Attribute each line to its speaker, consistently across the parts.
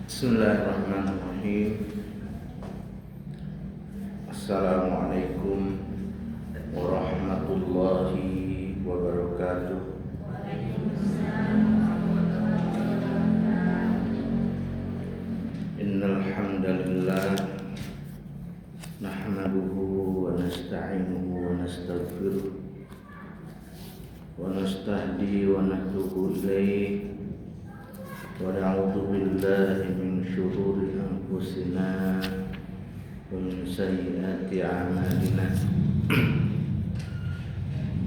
Speaker 1: Bismillahirrahmanirrahim. Assalamualaikum warahmatullahi wabarakatuh. Innal hamdalillah nahmaduhu wa nasta'inuhu wa nastaghfiruh wa nastahdi wa natubu ilaihi wa na'udzu billahi min syururi anfusina wa min sayyiati a'malina.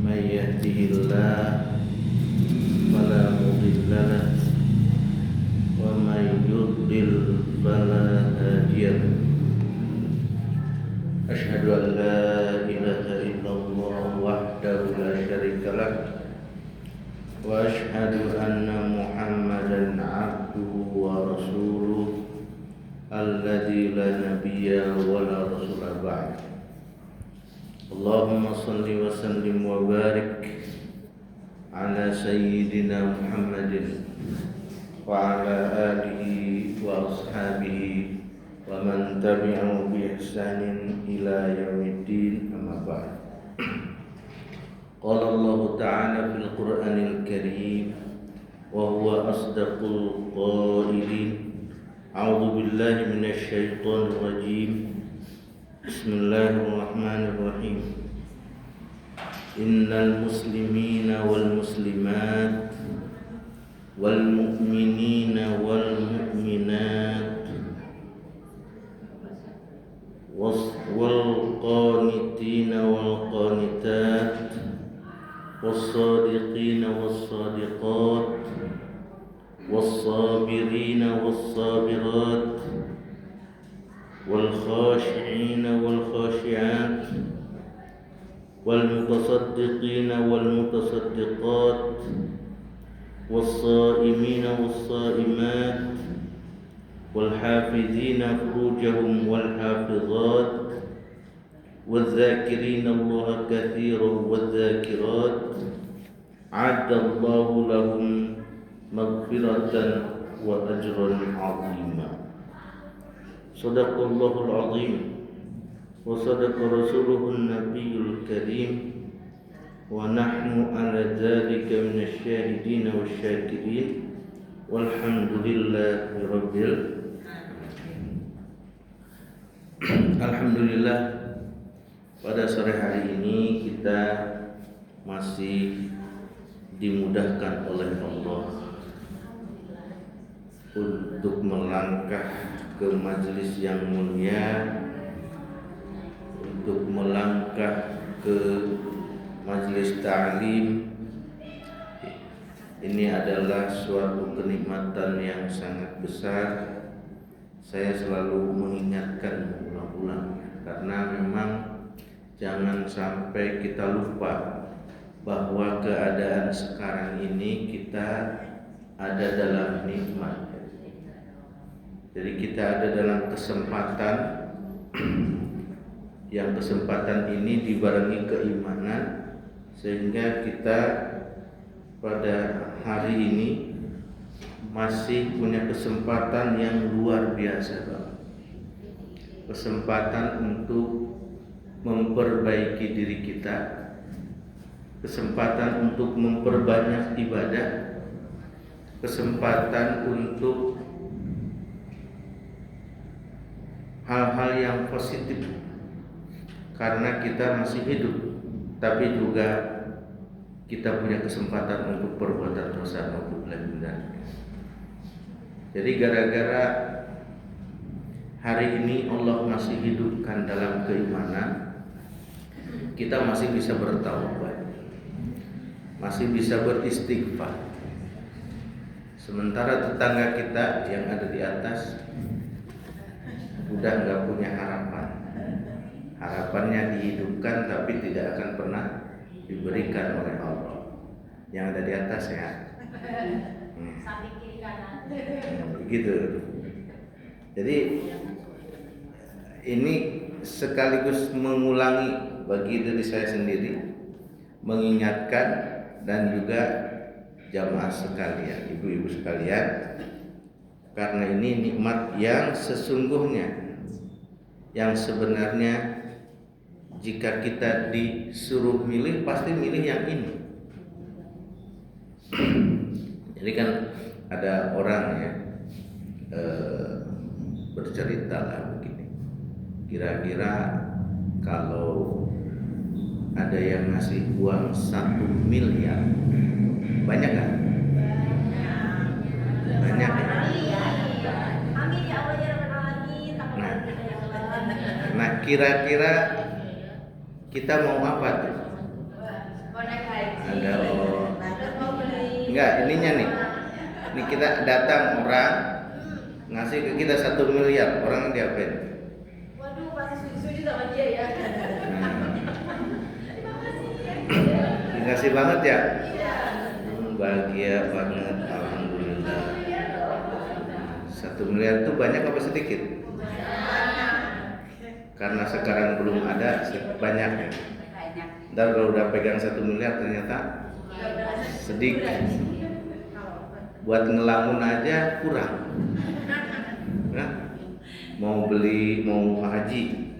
Speaker 1: May yahdihillahu fala mudilla lahu wa may yudlil fala hadiya lahu. Asyhadu an la ilaha illallah wahdahu la syarika lahu wa asyhadu anna Muhammadan abduhu wa rasuluh alladzi la nabiyya wa la rasula ba'd. Allahumma salli wa sallim wa barik ala sayyidina Muhammadin wa ala alihi wa ashabihi wa man tabi'ahu bi ihsanin ila yaumiddin, amma ba'd. Qala Allah Ta'ala fil Qur'anil Karim wa huwa asdaqul qailin. A'udzu billahi minasy syaithanir rajim. Bismillahirrahmanirrahim. Innal muslimina wal muslimat wal mu'minina wal mu'minat wal qanitina wal qanitat was-sadiqina was-sadiqat was-sabirina was-sabirat wal-khashi'ina wal-khashi'at wal-mutasaddiqina wal-mutasaddiqat was-sa'imina was-sa'imat wal-hafidhina furujahum wal-hafidhat wal-dhakirina Allaha katsiran wal-dhakirat. A'adallahu lahum maghfiratan wa ajran 'azima. Shadaqallahul 'azim wa sadaqa rasuluhun nabiyyul karim wa nahnu 'ala dzalika minasy syahidin wasyakirin walhamdulillahi rabbil alamin. Alhamdulillah, pada sore hari ini kita masih dimudahkan oleh Allah untuk melangkah ke majelis yang mulia, untuk melangkah ke majelis ta'lim. Ini adalah suatu kenikmatan yang sangat besar. Saya selalu mengingatkan ulang-ulang, karena memang jangan sampai kita lupa bahwa keadaan sekarang ini kita ada dalam nikmat. Jadi kita ada dalam kesempatan yang kesempatan ini dibarengi keimanan, sehingga kita pada hari ini masih punya kesempatan yang luar biasa, kesempatan untuk memperbaiki diri kita, kesempatan untuk memperbanyak ibadah, kesempatan untuk hal-hal yang positif, karena kita masih hidup, tapi juga kita punya kesempatan untuk perbuatan dosa maupun pelanggaran. Jadi gara-gara hari ini Allah masih hidupkan dalam keimanan, kita masih bisa bertaubat, masih bisa beristighfar. Sementara tetangga kita yang ada di atas udah nggak punya harapan. Harapannya dihidupkan tapi tidak akan pernah diberikan oleh Allah. Yang ada di atas ya.
Speaker 2: Samping kiri kanan.
Speaker 1: Begitu. Jadi ini sekaligus mengulangi bagi diri saya sendiri, mengingatkan dan juga jamaah sekalian, ibu-ibu sekalian, Karena ini nikmat yang sesungguhnya, yang sebenarnya jika kita disuruh milih pasti milih yang ini. Jadi kan ada orang ya bercerita lah begini, kira-kira kalau ada yang ngasih uang 1 miliar, banyak kan? Banyak ya? Nah kira-kira kita mau apa tuh? Ada enggak, ininya nih. Ini kita datang orang ngasih ke kita 1 miliar, orang diapain?
Speaker 2: Waduh, pasti setuju sama dia ya.
Speaker 1: Dikasih banget ya? Bahagia banget, alhamdulillah. 1 miliar itu banyak apa sedikit? Karena sekarang belum ada, banyak ya. Ntar kalau udah pegang 1 miliar ternyata sedikit. Buat ngelamun aja kurang. Nah, mau beli, mau haji,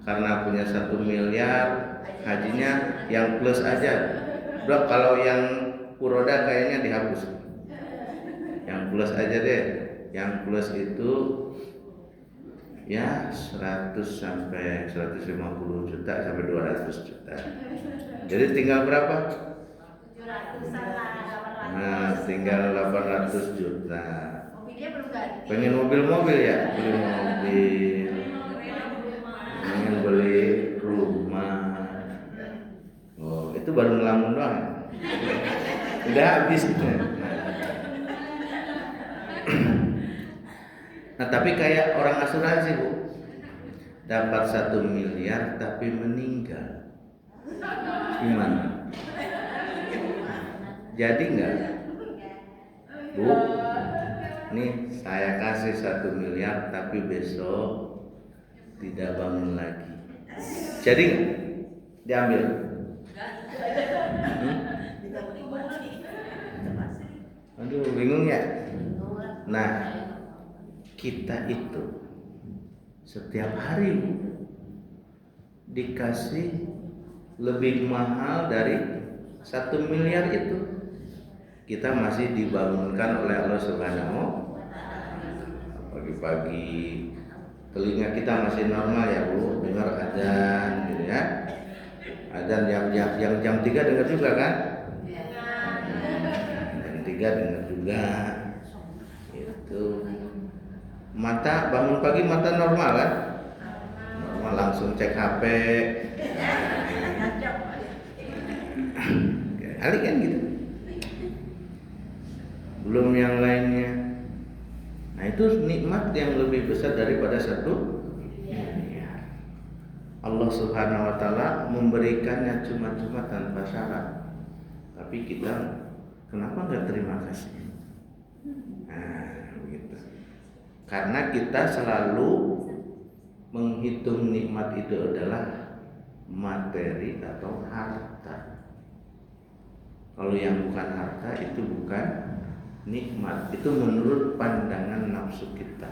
Speaker 1: karena punya 1 miliar, hajinya yang plus aja. Bro, kalau yang puroda kayaknya dihapus. Yang plus aja deh. Yang plus itu ya 100 sampai 150 juta sampai 200 juta. Jadi tinggal berapa?
Speaker 2: 700-an lah, 800.
Speaker 1: Nah, tinggal 800 juta.
Speaker 2: Mobilnya belum ganti.
Speaker 1: Pengen mobil ya? Beli mobil. Pengen beli rumah. Oh, itu baru ngelamun doang. Udah habis. Nah, tapi kayak orang asuransi, Bu. Dapat 1 miliar tapi meninggal. Gimana? Jadi enggak? Bu, nih saya kasih 1 miliar tapi besok tidak bangun lagi. Jadi enggak? Diambil. Aduh, bingung ya? Nah, kita itu setiap hari dikasih lebih mahal dari 1 miliar itu. Kita masih dibangunkan oleh Allah Subhanahu. Pagi-pagi telinga kita masih normal ya Bu, dengar adzan gitu ya. Adzan jam 3 dengar juga kan? Jam 3 dengar juga. Itu mata bangun pagi mata normal kan? Normal, langsung cek HP. Kali kan gitu. Belum yang lainnya. Nah itu nikmat yang lebih besar daripada 1 miliar. Allah Subhanahu wa ta'ala memberikannya cuma-cuma tanpa syarat. Tapi kita kenapa nggak terima kasih? Nah begitu. Karena kita selalu menghitung nikmat itu adalah materi atau harta. Kalau yang bukan harta itu bukan nikmat, itu menurut pandangan nafsu kita.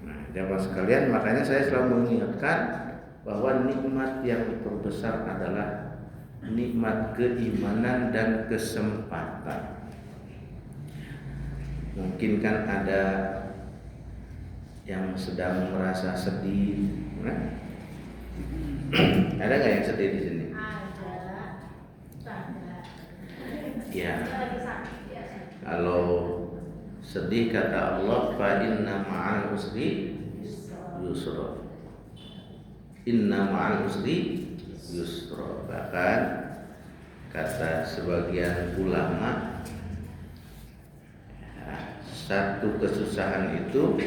Speaker 1: Nah, jamaah sekalian, makanya saya selalu mengingatkan bahwa nikmat yang terbesar adalah nikmat keimanan dan kesempatan. Mungkin kan ada yang sedang merasa sedih, ada nggak yang sedih di sini? Ya, kalau sedih kata Allah, fa inna ma'al usri yusra. Inna ma'al usri yusra. Bahkan kata sebagian ulama, satu kesusahan itu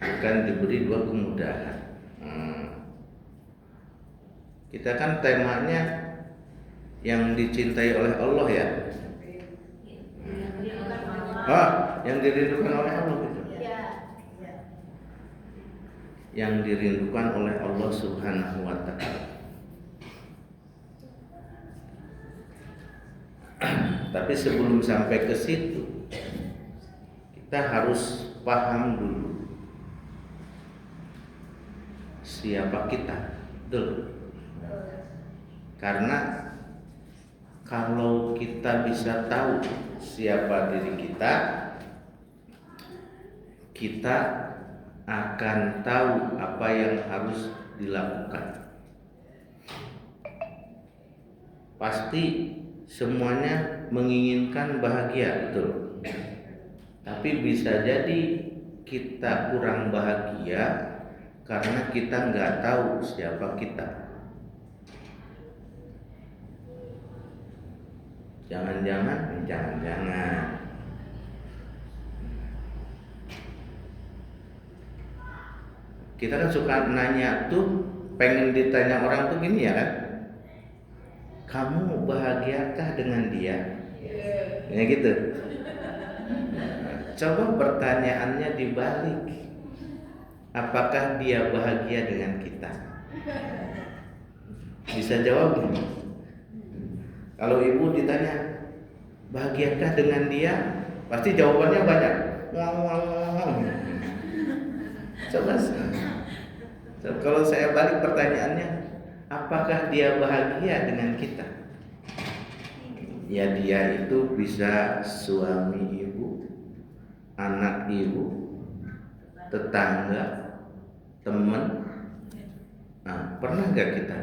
Speaker 1: akan diberi 2 kemudahan. Kita kan temanya yang dicintai oleh Allah ya. Yang dirindukan oleh Allah gitu. Yang dirindukan oleh Allah Subhanahu wa ta'ala. Tapi sebelum sampai ke situ, kita harus paham dulu siapa kita, betul? Karena kalau kita bisa tahu siapa diri kita, kita akan tahu apa yang harus dilakukan. Pasti semuanya menginginkan bahagia, betul? Tapi bisa jadi kita kurang bahagia karena kita nggak tahu siapa kita. Jangan-jangan kita kan suka nanya tuh, pengen ditanya orang tuh gini ya kan, kamu bahagiakah dengan dia? Ya gitu. Coba pertanyaannya dibalik, apakah dia bahagia dengan kita? Bisa jawab nggak? Kalau ibu ditanya bahagiakah dengan dia, pasti jawabannya banyak. Coba kalau saya balik pertanyaannya, apakah dia bahagia dengan kita? Ya, dia itu bisa suami ibu, anak ibu, tetangga, teman. Nah, pernah nggak kita?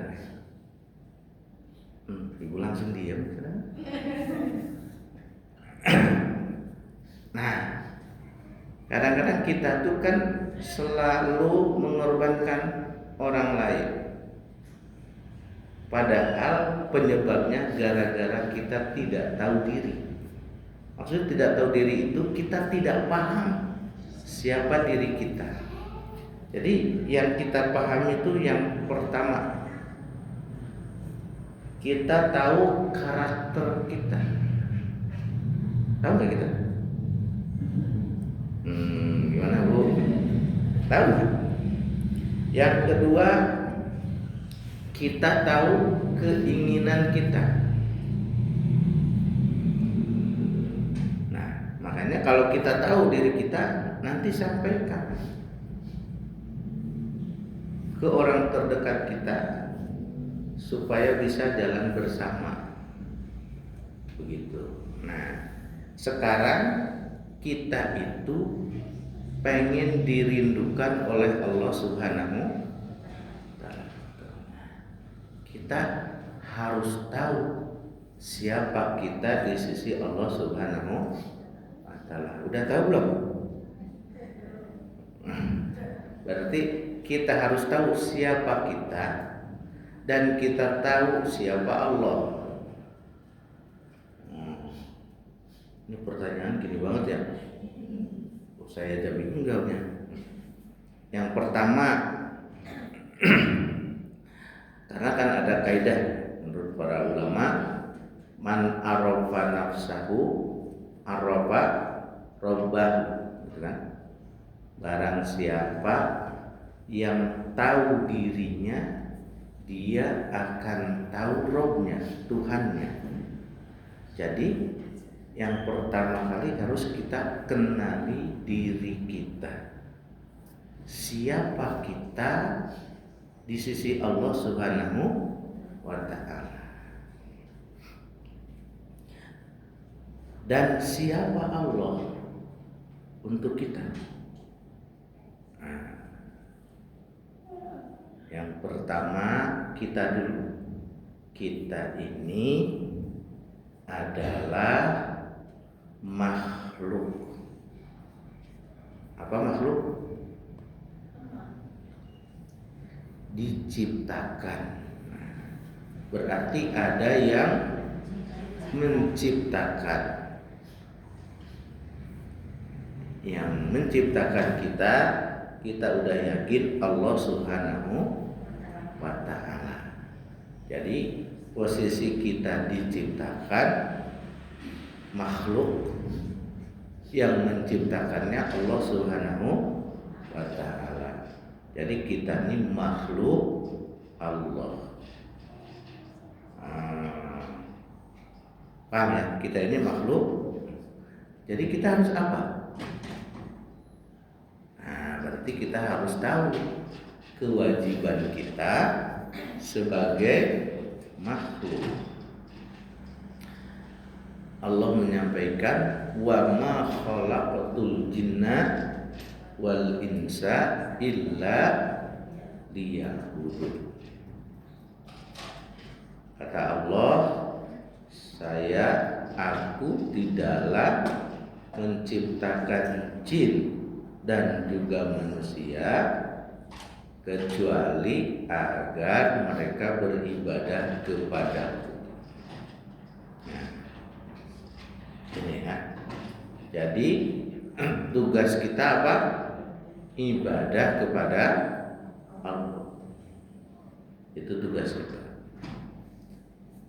Speaker 1: Ibu langsung diam. Nah, kadang-kadang kita tuh kan selalu mengorbankan orang lain, padahal penyebabnya gara-gara kita tidak tahu diri. Maksudnya tidak tahu diri itu kita tidak paham siapa diri kita. Jadi yang kita paham itu yang pertama, kita tahu karakter kita. Tahu nggak kita? Gimana Bu? Tahu nggak? Yang kedua, kita tahu keinginan kita. Nah, makanya kalau kita tahu diri kita, nanti sampaikan ke orang terdekat kita supaya bisa jalan bersama. Begitu. Nah, sekarang kita itu pengen dirindukan oleh Allah Subhanahu wa Ta'ala. Kita harus tahu siapa kita di sisi Allah Subhanahu wa Ta'ala. Udah tahu belum? Berarti kita harus tahu siapa kita dan kita tahu siapa Allah. Ini pertanyaan gini banget ya. Saya aja bingung jawabnya. Yang pertama, karena kan ada kaidah menurut para ulama, man arafa nafsahu arafa rabbahu, gitu kan? Barang siapa yang tahu dirinya, dia akan tahu Robnya, Tuhannya. Jadi yang pertama kali harus kita kenali diri kita. Siapa kita di sisi Allah Subhanahu wa Ta'ala. Dan siapa Allah untuk kita. Nah, yang pertama kita dulu. Kita ini adalah makhluk. Apa makhluk? Diciptakan. Berarti ada yang menciptakan. Yang menciptakan kita, kita udah yakin Allah Subhanahu wa Ta'ala. Jadi posisi kita diciptakan, makhluk, yang menciptakannya Allah Subhanahu wa Ta'ala. Jadi kita ini makhluk Allah. Paham ya? Kita ini makhluk. Jadi kita harus apa? berarti kita harus tahu kewajiban kita sebagai makhluk. Allah menyampaikan wa ma khalaqatul jinna wal insa illa liya'budun. Kata Allah, aku tidaklah menciptakan jin dan juga manusia kecuali agar mereka beribadah kepadaku. Nah, ini ya. Jadi tugas kita apa? Ibadah kepada Allah. Itu tugas kita.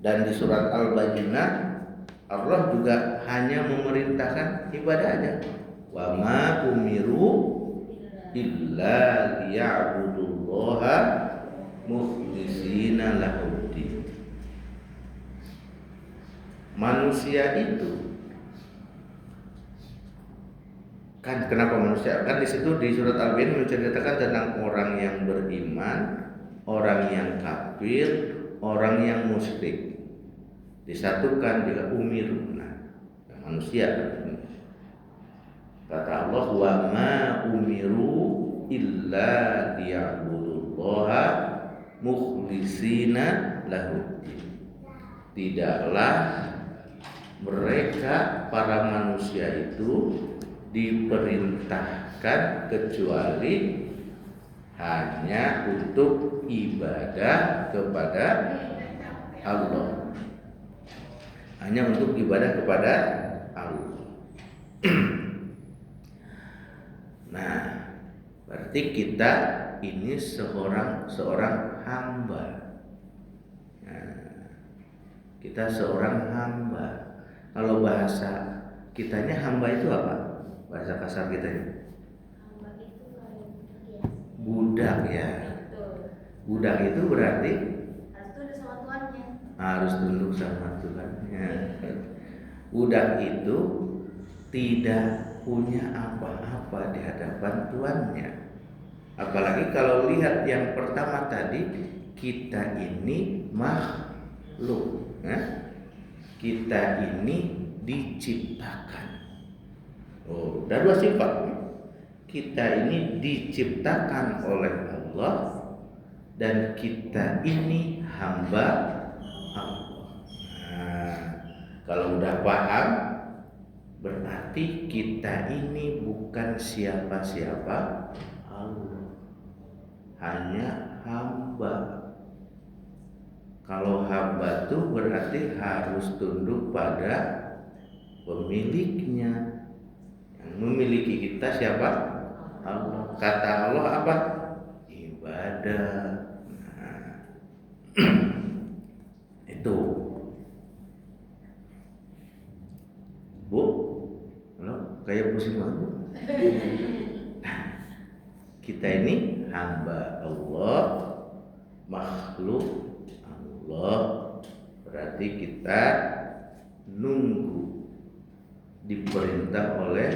Speaker 1: Dan di surat Al-Baqarah Allah juga hanya memerintahkan ibadah aja. Wa ma umiru illa liya'budullaha mukhlishina lahuddin. Manusia itu kan, kenapa manusia? Kan di situ di surat Al-Baqarah menceritakan tentang orang yang beriman, orang yang kafir, orang yang musyrik. Disatukan dengan umiruna, manusia. Kata Allah, wa ma umiru illa liya'budullaha mukhlishina lahuddin. Tidaklah mereka para manusia itu diperintahkan kecuali hanya untuk ibadah kepada Allah. Hanya untuk ibadah kepada Allah. Nah, berarti kita ini seorang hamba. Nah, kita seorang hamba. Kalau bahasa kitanya hamba itu apa? Bahasa kasar kitanya.
Speaker 2: Hamba itu
Speaker 1: Budak ya. Budak itu berarti harus tunduk sama Tuhannya. Budak itu tidak punya apa-apa di hadapan tuannya. Apalagi kalau lihat yang pertama tadi, kita ini makhluk, kita ini diciptakan. Oh, ada dua sifat. Kita ini diciptakan oleh Allah dan kita ini hamba Allah. Nah, kalau udah paham, berarti kita ini bukan siapa-siapa Allah, hanya hamba. Kalau hamba tuh berarti harus tunduk pada pemiliknya. Yang memiliki kita siapa? Allah. Kata Allah apa? Ibadah. Nah, itu. Bu, halo, kayak pusing banget. Kita ini hamba Allah, makhluk Allah, berarti kita nunggu diperintah oleh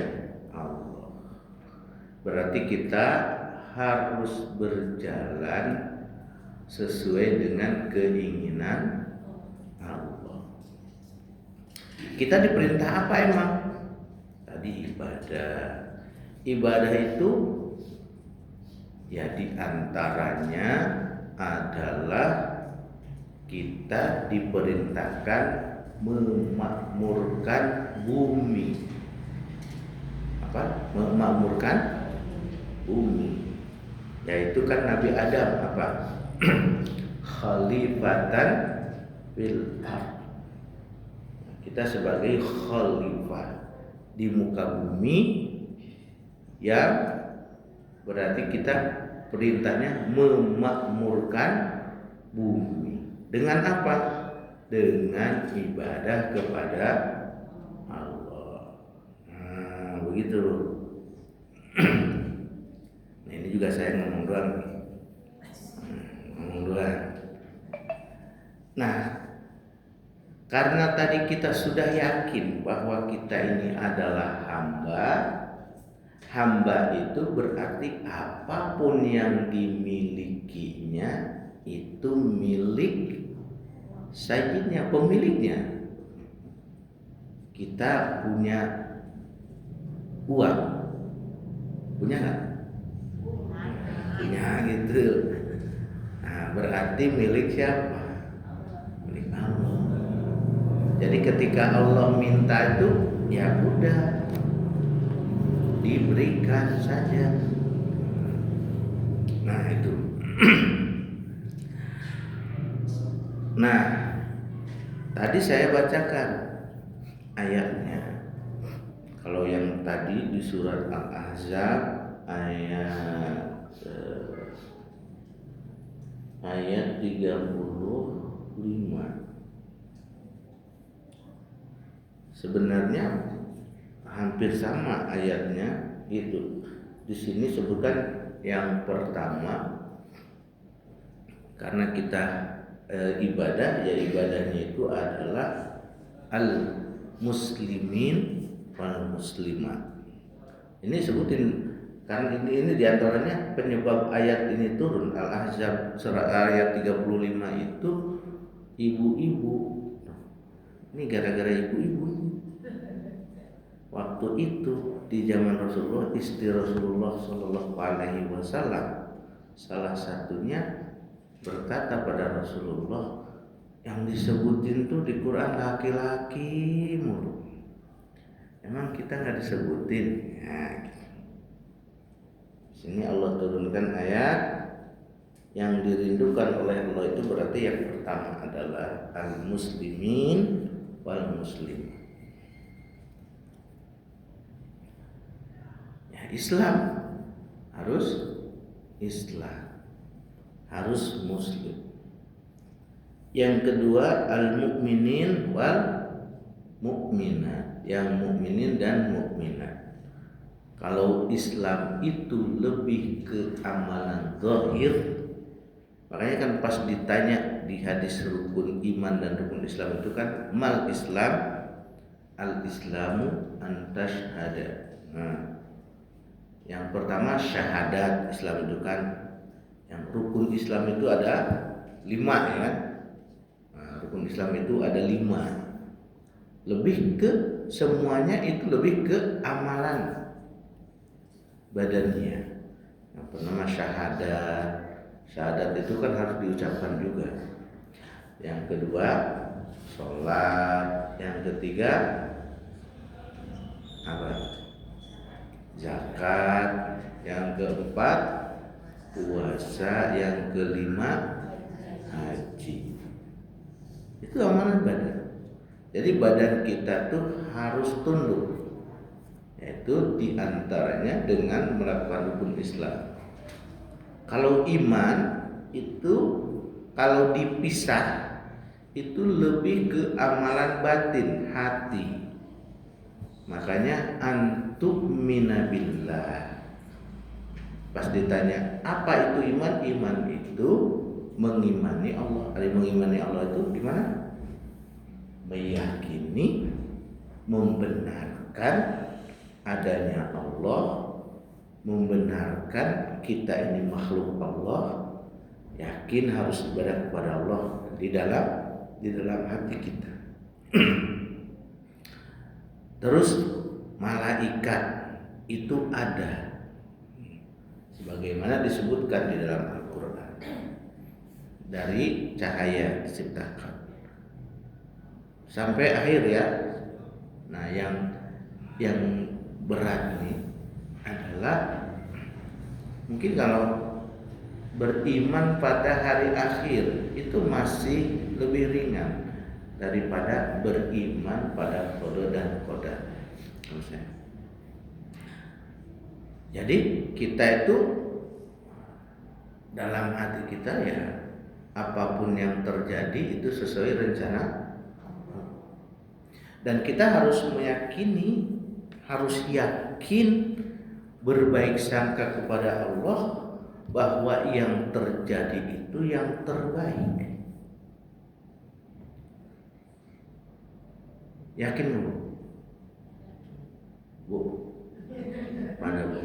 Speaker 1: Allah. Berarti kita harus berjalan sesuai dengan keinginan Allah. Kita diperintah apa emang? Tadi ibadah. Ibadah itu ya diantaranya adalah kita diperintahkan memakmurkan bumi. Apa? Memakmurkan bumi. Yaitu kan Nabi Adam apa? Khalifatan fil ardh. Kita sebagai khalifah di muka bumi, yang berarti kita perintahnya memakmurkan bumi. Dengan apa? Dengan ibadah kepada Allah. Nah, begitu. Nah, ini juga saya ngomong doang. Nah, karena tadi kita sudah yakin bahwa kita ini adalah hamba, Hamba itu berarti apapun yang dimilikinya itu milik sayyidnya, pemiliknya. Kita punya uang, punya nggak? Punya gitu. Nah, berarti milik siapa? Milik Allah. Jadi ketika Allah minta itu, ya udah diberikan saja. Nah itu. Nah, tadi saya bacakan ayatnya. Kalau yang tadi di surat Al-Ahzab ayat 35. Sebenarnya hampir sama ayatnya itu. Di sini sebutkan yang pertama karena kita ibadah, ya ibadahnya itu adalah al muslimin wal muslimat. Ini sebutin karena ini diantaranya penyebab ayat ini turun. Al-Ahzab ayat 35 itu ibu-ibu. Ini gara-gara ibu-ibu. Waktu itu di zaman Rasulullah, istri Rasulullah Shallallahu Alaihi Wasallam salah satunya berkata pada Rasulullah, yang disebutin tuh di Quran laki-laki mulu. Emang kita nggak disebutin? Ya. Sini Allah turunkan ayat yang dirindukan oleh Allah itu berarti yang pertama adalah al-muslimin wal muslim. Ya, Islam harus Islam, harus muslim. Yang kedua al-mu'minin wal mu'minat, yang mukminin dan mukminat. Kalau Islam itu lebih ke amalan zahir, makanya kan pas ditanya di hadis rukun iman dan rukun Islam itu kan mal Islam, al Islamu an tashhada. Nah, yang pertama syahadat. Islam itu kan yang rukun Islam itu ada 5 ya kan. Nah, rukun Islam itu ada 5. Lebih ke semuanya itu lebih ke amalan badannya. Yang pertama syahadat. Syahadat itu kan harus diucapkan juga. Yang kedua sholat. Yang ketiga apa? Zakat. Yang keempat puasa. Yang kelima haji. Itu amalan badan. Jadi badan kita tuh harus tunduk. Yaitu diantaranya dengan melakukan rukun Islam. Kalau iman itu kalau dipisah itu lebih ke amalan batin, hati. Makanya antu'mina billah. Pas ditanya apa itu iman? Iman itu mengimani Allah. Mengimani Allah itu gimana? Meyakini, membenarkan adanya Allah, membenarkan kita ini makhluk Allah, yakin harus ibadah kepada Allah di dalam hati kita. Terus malaikat itu ada sebagaimana disebutkan di dalam Al-Qur'an. Dari cahaya diciptakan sampai akhir ya. Nah, yang berat ini adalah mungkin kalau beriman pada hari akhir itu masih lebih ringan daripada beriman pada qada dan qadar. Jadi kita itu dalam hati kita ya apapun yang terjadi itu sesuai rencana. Dan kita harus meyakini, harus yakin, berbaik sangka kepada Allah bahwa yang terjadi itu yang terbaik. Yakin Bu? Bu? Pada Bu?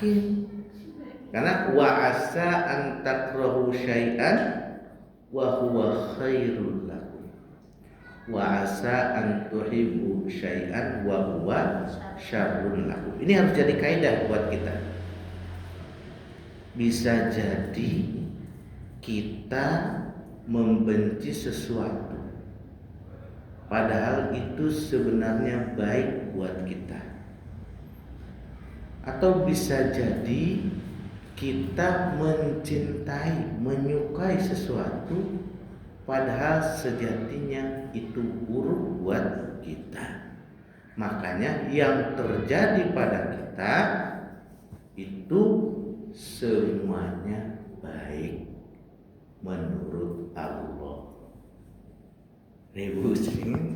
Speaker 1: yakin. Karena wa asa an takrahu syai'an wa huwa khairul lakum. Wa asa an tuhibbu syai'an wa huwa syarrul lakum. Ini harus jadi kaidah buat kita. Bisa jadi kita membenci sesuatu padahal itu sebenarnya baik buat kita. Atau bisa jadi kita mencintai, menyukai sesuatu padahal sejatinya itu buruk buat kita. Makanya yang terjadi pada kita itu semuanya baik menurut Allah. Ribu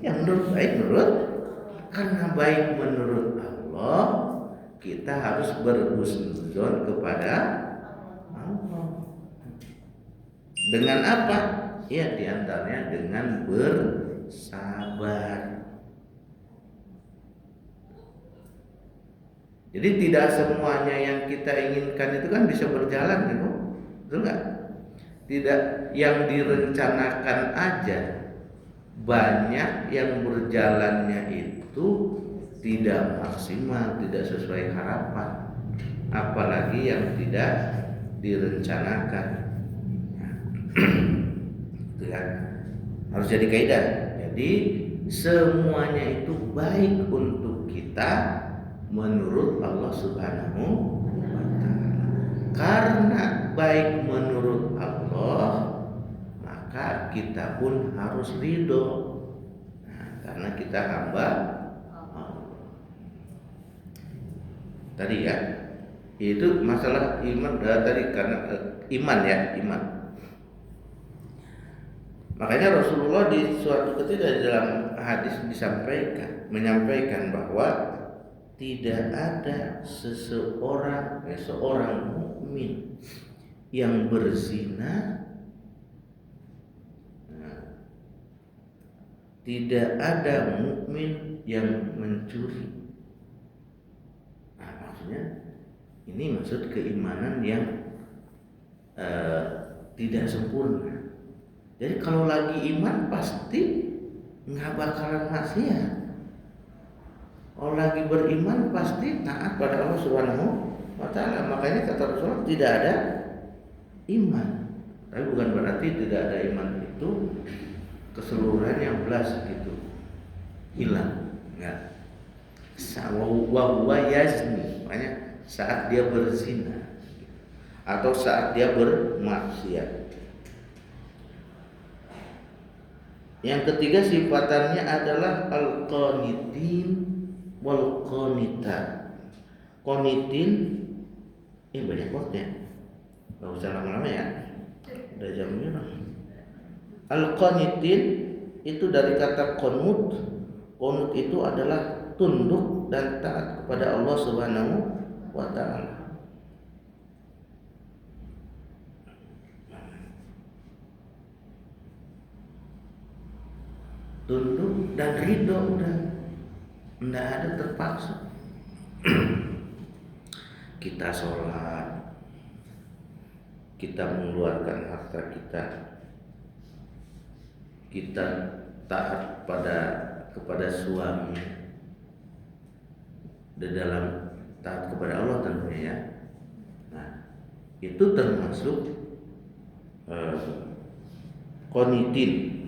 Speaker 1: yang menurut baik menurut, karena baik menurut Allah, kita harus berhusnuzon kepada Allah. Dengan apa? Ya diantaranya dengan bersabar. Jadi tidak semuanya yang kita inginkan itu kan bisa berjalan, gitu, betul nggak? Tidak yang direncanakan aja, banyak yang berjalannya itu tidak maksimal, tidak sesuai harapan, apalagi yang tidak direncanakan. Itu kan harus jadi kaidah. Jadi semuanya itu baik untuk kita menurut Allah Subhanahu wa Ta'ala. Karena baik menurut Allah, maka kita pun harus ridho. Karena kita hamba Allah. Tadi ya, itu masalah iman tadi karena iman ya, iman. Makanya Rasulullah di suatu ketika dalam hadis menyampaikan bahwa tidak ada seorang mukmin yang berzina, tidak ada mukmin yang mencuri. Maksudnya ini maksud keimanan yang tidak sempurna. Jadi kalau lagi iman pasti nggak bakalan maksiat. Kalau lagi beriman pasti taat pada Allah Subhanahu wa Ta'ala. Makanya kata Rasulullah tidak ada iman. Tapi bukan berarti tidak ada iman itu keseluruhannya belas gitu hilang. Enggak. Wa yazni, makanya saat dia berzina atau saat dia bermaksiat. Yang ketiga sifatannya adalah al-qanitin wal qanita. Qanitin banyak waktunya. Enggak usah lama-lama ya. Udah jamnya. Al-qanitin itu dari kata qanut. Qanut itu adalah tunduk dan taat kepada Allah Subhanahu wa Ta'ala. Tunduk dan ridho udah. Tidak ada terpaksa. Kita sholat, kita mengeluarkan harta kita taat kepada suami, di dalam taat kepada Allah tentunya ya. Nah, itu termasuk qanitin.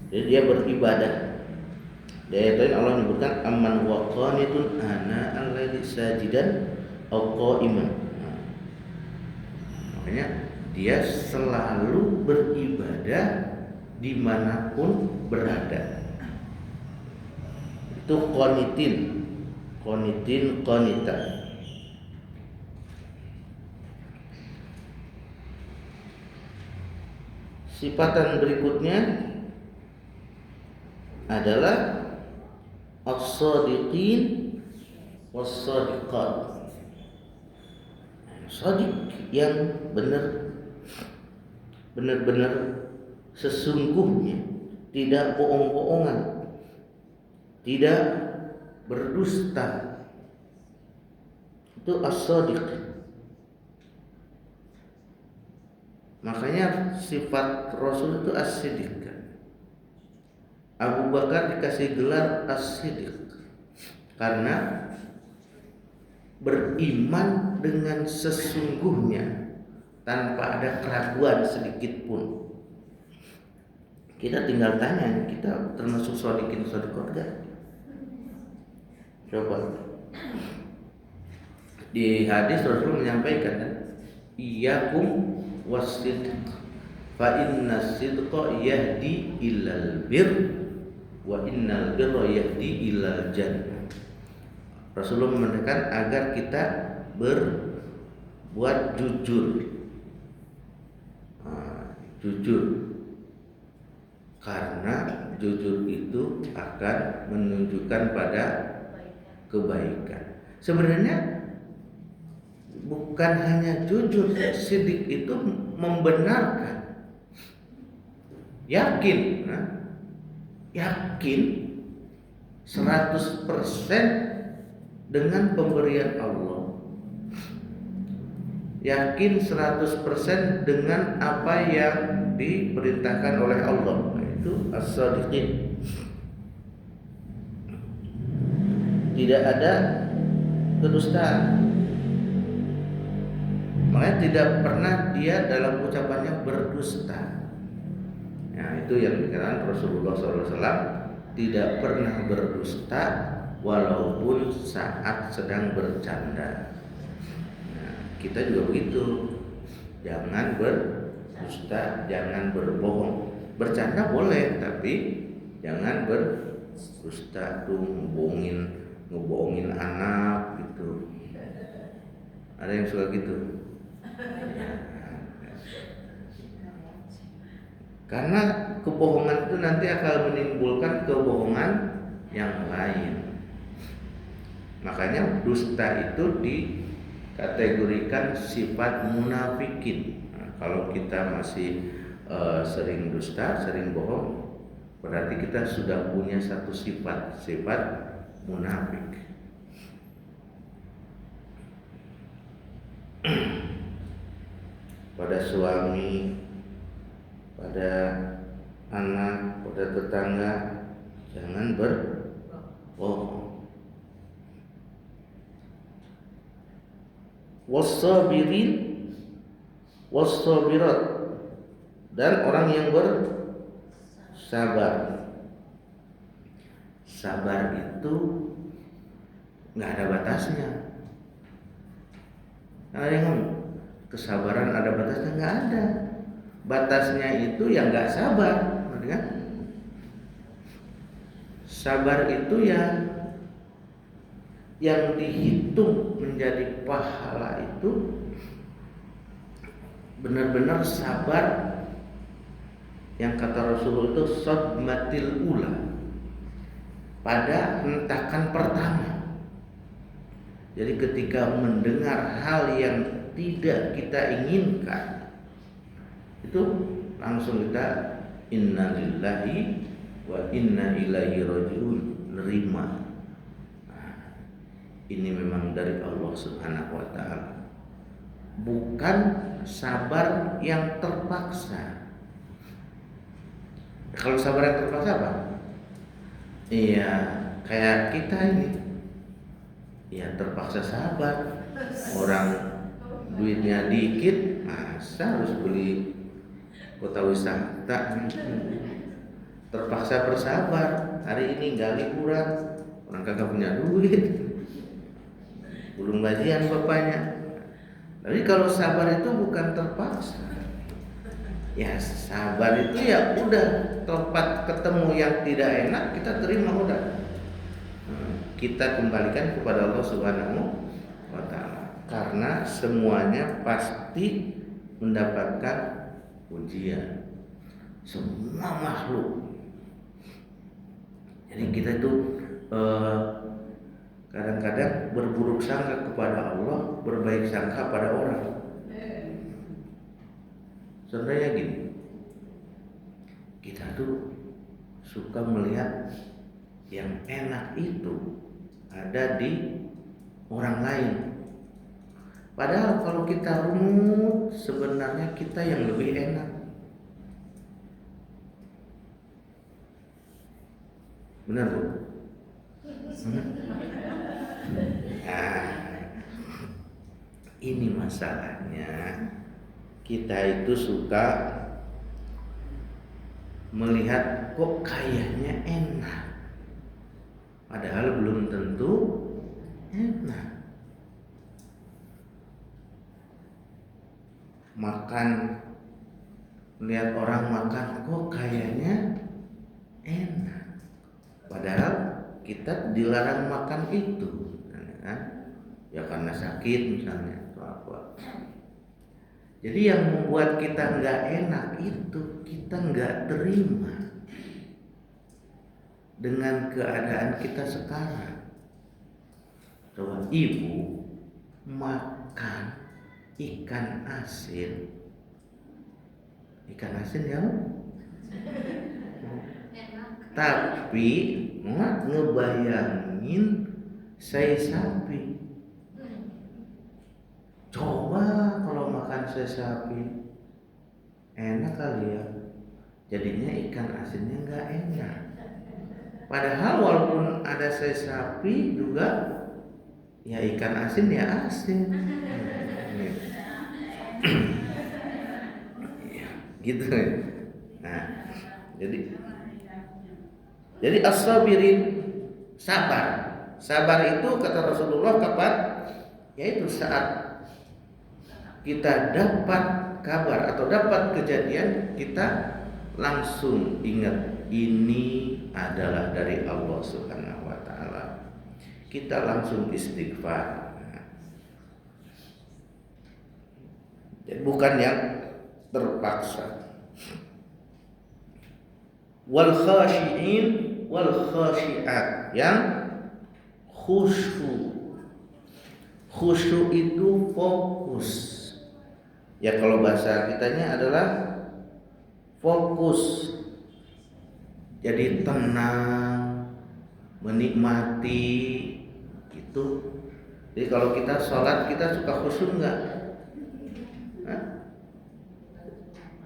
Speaker 1: Jadi dia beribadah. Dia itu Allah menyebutkan amman wa qanitun ana allazi sajidan aw qa'iman. Makanya dia selalu beribadah dimanapun berada. Itu qanitin, qanita. Sifatan berikutnya adalah as-sadiqin was-sadiqat. Sadiq yang benar-benar sesungguhnya, tidak bohong-bohongan, tidak berdusta. Itu as-shadiq. Makanya sifat Rasul itu as-siddiq. Abu Bakar dikasih gelar as-siddiq karena beriman dengan sesungguhnya tanpa ada keraguan sedikit pun. Kita tinggal tanya, kita termasuk shodiqin shodiqot gak? Coba. Di hadis Rasul menyampaikan, iyyakum was-sidq fa inna sidqa yahdi ilal bir wa innal birra yahdi ilal jannah. Rasulullah menekankan agar kita berbuat jujur. Jujur. Karena jujur itu akan menunjukkan pada kebaikan. Sebenarnya bukan hanya jujur, sidik itu membenarkan, yakin, yakin 100% dengan pemberian Allah, yakin 100% dengan apa yang diperintahkan oleh Allah. Itu as-shadiqin. Tidak ada kedustaan. Makanya tidak pernah dia dalam ucapannya berdusta. Nah, itu yang dikatakan Rasulullah SAW tidak pernah berdusta walaupun saat sedang bercanda. Nah, kita juga begitu. Jangan berdusta, jangan berbohong. Bercanda boleh, tapi jangan berdusta tuh ngebohongin anak gitu. Ada yang suka gitu. Karena kebohongan itu nanti akan menimbulkan kebohongan yang lain. Makanya dusta itu dikategorikan sifat munafikin. Nah, kalau kita masih sering dusta, sering bohong, berarti kita sudah punya satu sifat munafik. Pada suami, pada anak, pada tetangga, jangan berbohong. Was-sabirin was-sabirat, dan orang yang bersabar. Sabar itu nggak ada batasnya. Ada yang ngomong kesabaran ada batasnya, nggak ada. Batasnya itu yang nggak sabar, kan? Sabar itu yang dihitung menjadi pahala itu benar-benar sabar. Yang kata Rasulullah itu sadmatil ula, pada hentakan pertama. Jadi ketika mendengar hal yang tidak kita inginkan, itu langsung kita inna lillahi wa inna ilaihi rajiun, nerima. Nah, ini memang dari Allah Subhanahu wa taala. Bukan sabar yang terpaksa. Kalau sabar yang terpaksa apa? Iya, kayak kita ini. Ya terpaksa sabar. Orang duitnya dikit, masa harus beli kota wisata? Terpaksa bersabar. Hari ini nggak liburan, orang kagak punya duit, belum gajian bapaknya. Tapi kalau sabar itu bukan terpaksa. Ya sabar itu ya udah, tempat ketemu yang tidak enak kita terima udah. Kita kembalikan kepada Allah Subhanahu wa taala. Karena semuanya pasti mendapatkan ujian. Semua makhluk. Jadi kita itu kadang-kadang berburuk sangka kepada Allah, berbaik sangka pada orang. Sebenarnya gini, kita tuh suka melihat yang enak itu ada di orang lain. Padahal kalau kita runut sebenarnya kita yang lebih enak. Benar Bu? Nah, ini masalahnya. Kita itu suka melihat kok kayaknya enak, padahal belum tentu enak. Makan, lihat orang makan kok kayaknya enak, padahal kita dilarang makan itu, ya karena sakit misalnya atau apa. Jadi yang membuat kita nggak enak itu kita nggak terima dengan keadaan kita sekarang. Coba ibu makan ikan asin ya, tapi ngebayangin sei sapi. Coba kalau makan sei sapi enak kali ya, jadinya ikan asinnya nggak enak. Padahal walaupun ada sei sapi juga ya ikan asin ya asin. Gitu. Nah, jadi as-sabirin, sabar. Sabar itu kata Rasulullah kapan? Yaitu saat kita dapat kabar atau dapat kejadian, kita langsung ingat ini adalah dari Allah Subhanahu wa taala. Kita langsung istighfar. Jadi bukan yang terpaksa. Wal khashi'in wal khashi'at, yang khusyuk. Khusyuk itu fokus. Ya kalau bahasa kitanya adalah fokus. Jadi tenang, menikmati itu. Jadi kalau kita sholat kita suka khusyuk enggak?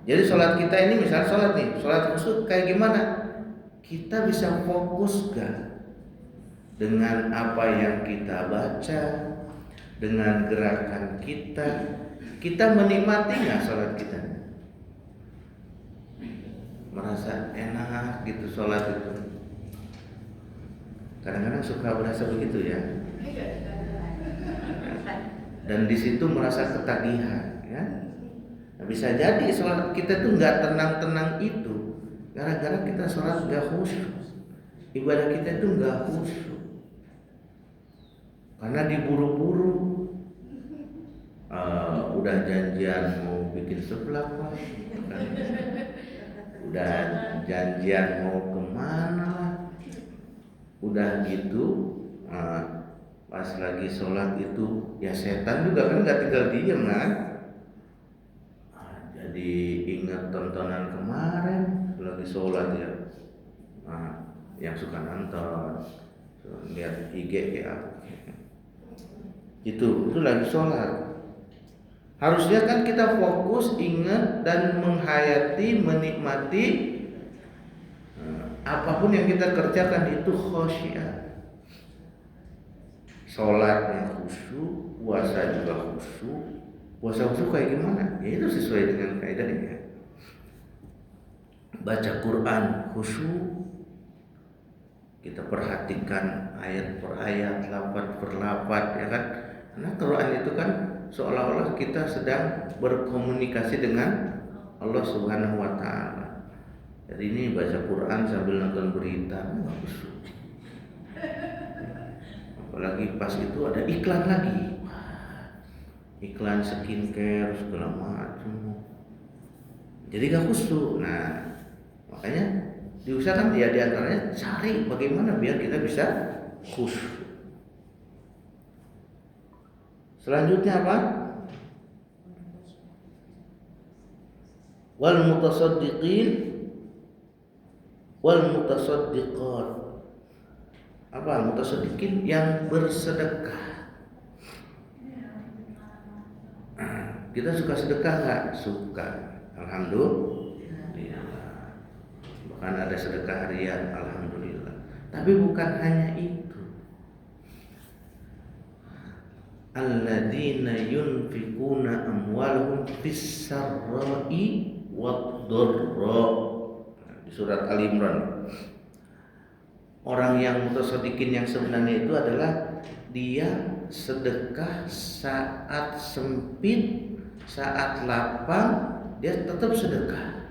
Speaker 1: Jadi sholat kita ini misalnya sholat khusyuk kayak gimana? Kita bisa fokus gak dengan apa yang kita baca, dengan gerakan kita menikmati gak sholat kita? Merasa enak gitu sholat itu. Kadang-kadang suka berasa begitu ya. Dan di situ merasa ketagihan ya. Bisa jadi sholat kita tuh nggak tenang-tenang itu gara-gara kita sholat nggak khusyuk, ibadah kita itu nggak khusyuk karena diburu-buru. Udah janjian mau bikin seblak lah, udah janjian mau kemana lah, udah gitu pas lagi sholat itu ya setan juga kan nggak tinggal diem kan. Jadi ingat tontonan kemarin lagi sholat ya, yang suka nonton, lihat IG ya, itu lagi sholat. Harusnya kan kita fokus, ingat dan menghayati, menikmati apapun yang kita kerjakan itu khasyah. Sholatnya khusyuk, puasa juga khusyuk. Puasa khusyuk kayak gimana? Ya itu sesuai dengan kaidahnya. Baca Quran khusyuk, kita perhatikan ayat per ayat, lafaz per lafaz, ya kan? Karena Quran itu kan seolah-olah kita sedang berkomunikasi dengan Allah Subhanahu wa taala. Jadi ini baca Quran sambil nonton berita, enggak khusyuk. Apalagi pas itu ada iklan lagi. Iklan skincare segala macam, jadi gak khusyuk. Nah makanya diusahakan ya diantaranya cari bagaimana biar kita bisa khusyuk. Selanjutnya apa? Wal mutasaddiqin wal mutasaddiqat. apa mutasaddiqin yang bersedekah. Kita suka sedekah nggak? Suka. Alhamdulillah. Bahkan ada sedekah harian, alhamdulillah. Tapi bukan hanya itu. Alladzina yunfikuna amwalahum fis-sarra'i wad-dharra. Di surat Ali Imran. Orang yang mutasaddiqin yang sebenarnya itu adalah dia sedekah saat sempit, saat lapang, dia tetap sedekah.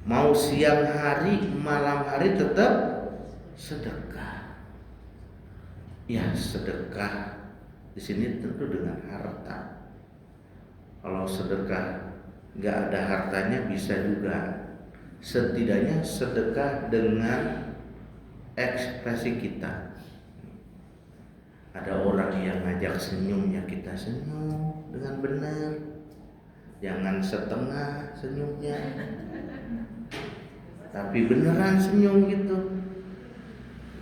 Speaker 1: Mau siang hari, malam hari tetap sedekah. Ya, sedekah di sini tentu dengan harta. Kalau sedekah nggak ada hartanya bisa juga. Setidaknya sedekah dengan ekspresi kita. Ada orang yang ngajak senyumnya, kita senyum dengan benar. Jangan setengah senyumnya, tapi beneran senyum gitu.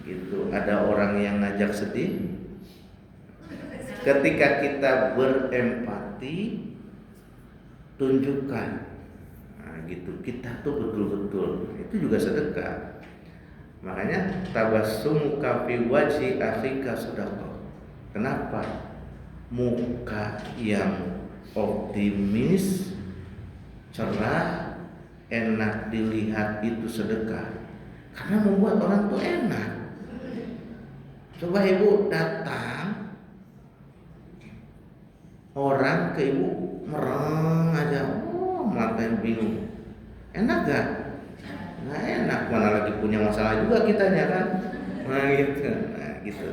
Speaker 1: Gitu. Ada orang yang ngajak sedih. Ketika kita berempati, tunjukkan. Nah, gitu. Kita tuh betul-betul. Itu juga sedekah. Makanya tabassumuka fi wajhi akhika sedekah. Kenapa? Muka yang optimis, cerah, enak dilihat itu sedekah. Karena membuat orang tuh enak. Coba ibu datang, orang ke ibu mereng aja, matanya bingung. Enak gak? Nggak enak, mana lagi punya masalah juga kitanya kan. Nah gitu.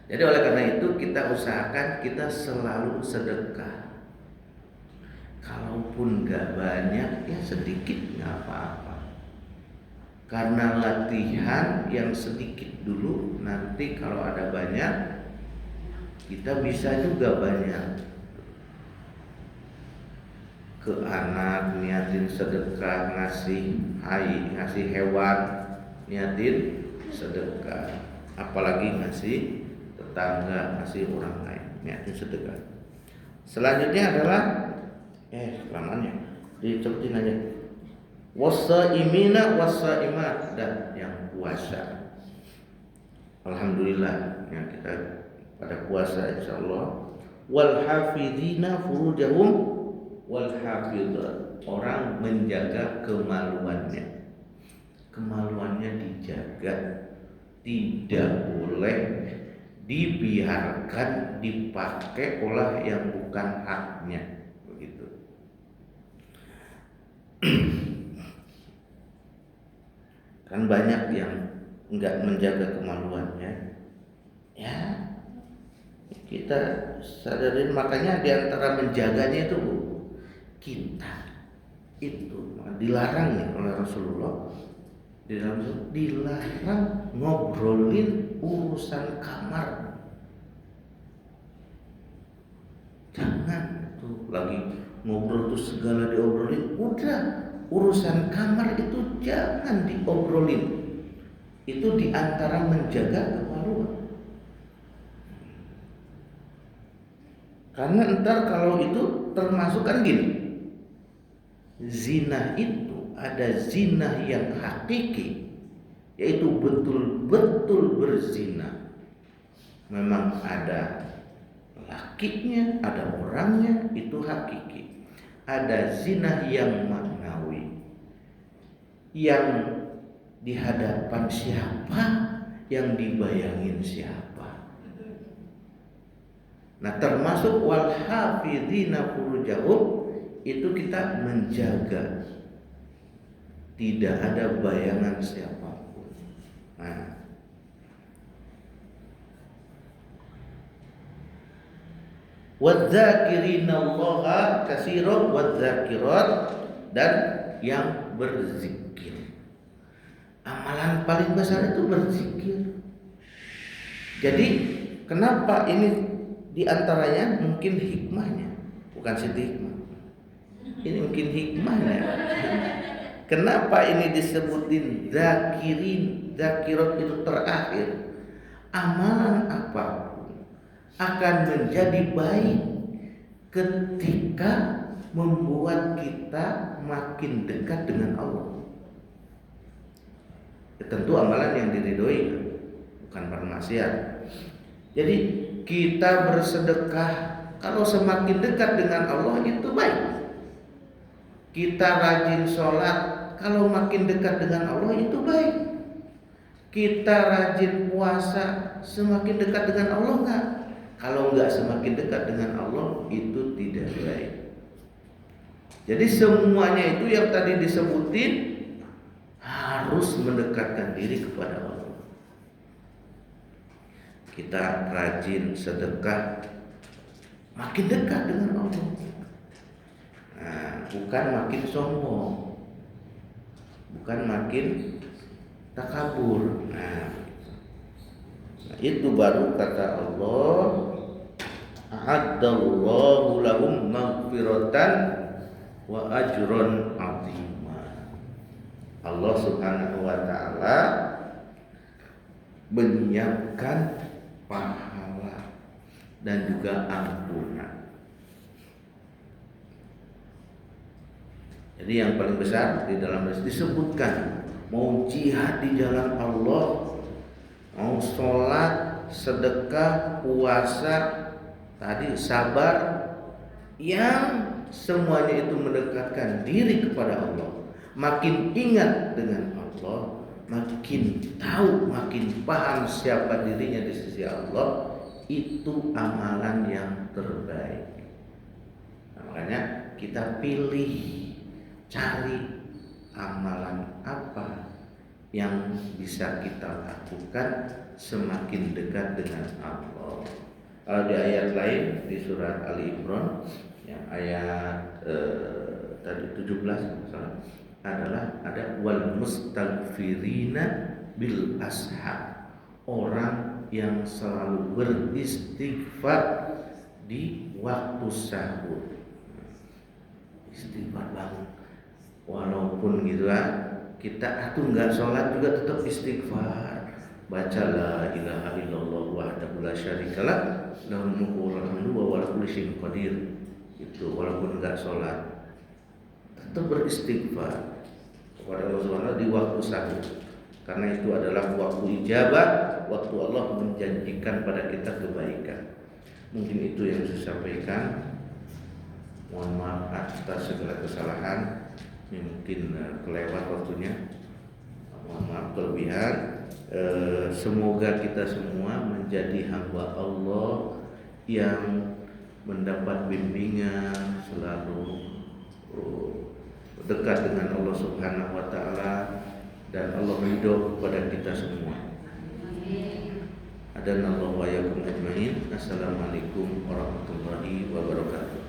Speaker 1: Jadi oleh karena itu kita usahakan kita selalu sedekah. Kalaupun nggak banyak, ya sedikit nggak apa-apa. Karena latihan yang sedikit dulu, nanti kalau ada banyak, kita bisa juga banyak. Ke anak niatin sedekah, ngasih hewan niatin sedekah, apalagi ngasih tetangga, ngasih orang lain niatin sedekah. Selanjutnya adalah kelamannya dicepetin aja. Wasaimina wasaimat, dan yang puasa. Alhamdulillah ya, kita pada puasa insyaallah. Wal hafidina furujahum wal hafidhat, orang menjaga kemaluannya. Kemaluannya dijaga, tidak boleh dibiarkan dipakai oleh yang bukan haknya, begitu. Kan banyak yang enggak menjaga kemaluannya. Ya, kita sadarin, makanya diantara menjaganya itu kita itu dilarang nih oleh Rasulullah. Dilarang ngobrolin urusan kamar. Jangan tuh lagi ngobrol tuh segala diobrolin. Udah, urusan kamar itu jangan diobrolin. Itu diantara menjaga kemaluan. Karena entar kalau itu termasuk kan gini, zina itu ada zina yang hakiki, yaitu betul-betul berzina. Memang ada lakinya, ada orangnya, itu hakiki. Ada zina yang maknawi, yang di hadapan siapa, yang dibayangin siapa. Nah, termasuk wal hafidhina furujahum, itu kita menjaga tidak ada bayangan siapapun. Nah, wadzakirinallaha katsiran wadzakirat, dan yang berzikir. Amalan paling besar itu berzikir. Jadi kenapa ini diantaranya mungkin hikmahnya, bukan siti hikmah. Ini mungkin hikmahnya. Kenapa ini disebutin zakirin? Zakirat itu terakhir. Amalan apapun akan menjadi baik ketika membuat kita makin dekat dengan Allah. Tentu amalan yang diridhoi, bukan bermaksiat. Jadi kita bersedekah, kalau semakin dekat dengan Allah itu baik. Kita rajin sholat, kalau makin dekat dengan Allah itu baik. Kita rajin puasa, semakin dekat dengan Allah enggak? Kalau enggak semakin dekat dengan Allah itu tidak baik. Jadi semuanya itu yang tadi disebutin harus mendekatkan diri kepada Allah. Kita rajin sedekah, makin dekat dengan Allah. Nah, bukan makin sombong, bukan makin takabur. Nah, itu baru kata Allah, a'addallahu lahum maghfiratan wa ajron 'azima. Allah Subhanahu wa taala menyiapkan pahala dan juga ampunan. Jadi yang paling besar di dalam disebutkan, mau jihad di jalan Allah, mau sholat, sedekah, puasa, tadi sabar, yang semuanya itu mendekatkan diri kepada Allah. Makin ingat dengan Allah, makin tahu, makin paham siapa dirinya di sisi Allah, itu amalan yang terbaik. Nah, makanya kita pilih, cari amalan apa yang bisa kita lakukan semakin dekat dengan Allah. Kalau di ayat lain di surat Ali Imran, yang ayat tadi 17 misalnya, adalah ada wal mustaghfirina bil ashab, orang yang selalu beristighfar di waktu sahur. Istighfar banget. Walaupun gitu kita enggak sholat juga tetap istighfar. Baca la ilaha illallah wahdahu la syarikalah lahul mulku wa lahul hamdu wa huwa ala kulli syai'in qadir. Itu walaupun enggak sholat tetap beristighfar kepada Allah Subhanahu di waktu sahur. Karena itu adalah waktu ijabah, waktu Allah menjanjikan pada kita kebaikan. Mungkin itu yang saya sampaikan. Mohon maaf atas segala kesalahan, mungkin kelewat waktunya. Mohon maaf kelebihan. Semoga kita semua menjadi hamba Allah yang mendapat bimbingan, selalu dekat dengan Allah Subhanahu wa taala, dan Allah ridho kepada kita semua. Adanallahu wa iyyakum ajmain. Assalamualaikum warahmatullahi wabarakatuh.